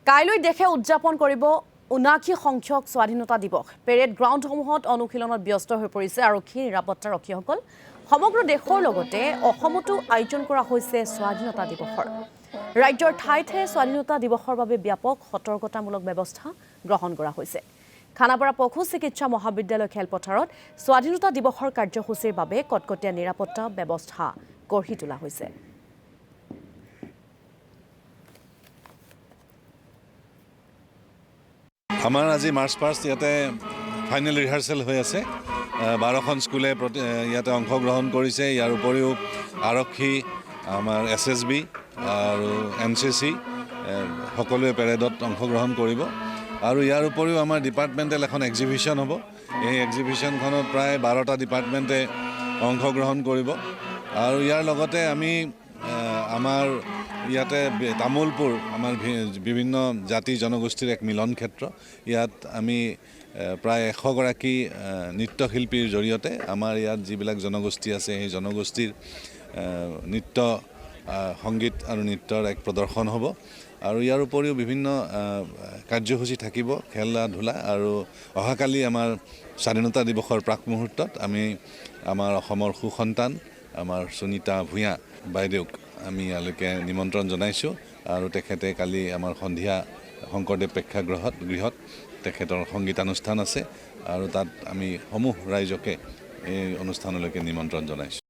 কাইলৈ দেশে উদযাপন কৰিব ৭৯ সংখ্যক স্বাধীনতা দিৱস। পেৰেড গ্ৰাউণ্ডসমূহত অনুশীলনত ব্যস্ত হৈ পৰিছে আৰক্ষী নিৰাপত্তাৰক্ষীসকল। সমগ্ৰ দেশৰ লগতে অসমতো আয়োজন কৰা হৈছে স্বাধীনতা দিৱসৰ। ৰাজ্যৰ ঠায়ে ঠায়ে স্বাধীনতা দিৱসৰ বাবে ব্যাপক সতৰ্কতামূলক ব্যৱস্থা গ্ৰহণ কৰা হৈছে। খানাপাৰা পশু চিকিৎসা মহাবিদ্যালয় খেলপথাৰত স্বাধীনতা দিৱসৰ কাৰ্যসূচীৰ বাবে কটকটীয়া নিৰাপত্তা ব্যৱস্থা গঢ়ি তোলা হৈছে। আমাৰ আজি মাৰ্চ পাষ্ট ইয়াতে ফাইনেল ৰিহাৰ্চেল হৈ আছে। 12খন স্কুলে ইয়াতে অংশগ্ৰহণ কৰিছে। ইয়াৰ উপৰিও আৰক্ষী, আমাৰ SSB আৰু NCC সকলোৱে পেৰেডত অংশগ্ৰহণ কৰিব। আৰু ইয়াৰ উপৰিও আমাৰ ডিপাৰ্টমেণ্টেল এখন এক্সিবিশ্যন হ'ব। এই এক্সিবিশ্যনখনত প্ৰায় 12টা ডিপাৰ্টমেণ্টে অংশগ্ৰহণ কৰিব। আৰু ইয়াৰ লগতে আমি আমাৰ ইয়াতে তামোলপুৰ আমাৰ বিভিন্ন জাতি জনগোষ্ঠীৰ এক মিলন ক্ষেত্ৰ। ইয়াত আমি প্ৰায় 100 গৰাকী নৃত্যশিল্পীৰ জৰিয়তে আমাৰ ইয়াত যিবিলাক জনগোষ্ঠী আছে সেই জনগোষ্ঠীৰ নৃত্য, সংগীত আৰু নৃত্যৰ এক প্ৰদৰ্শন হ'ব। আৰু ইয়াৰ উপৰিও বিভিন্ন কাৰ্যসূচী থাকিব, খেলা ধূলা। আৰু অহাকালি আমাৰ স্বাধীনতা দিৱসৰ প্ৰাক মুহূৰ্তত আমি আমাৰ অসমৰ সুসন্তান আমাৰ সুনীতা ভূঞা বাইদেউক আমি ইয়ালৈকে নিমন্ত্ৰণ জনাইছোঁ। আৰু তেখেতে কালি আমাৰ সন্ধিয়া শংকৰদেৱ প্ৰেক্ষাগৃহত তেখেতৰ সংগীতানুষ্ঠান আছে। আৰু তাত আমি সমূহ ৰাইজকে এই অনুষ্ঠানলৈকে নিমন্ত্ৰণ জনাইছোঁ।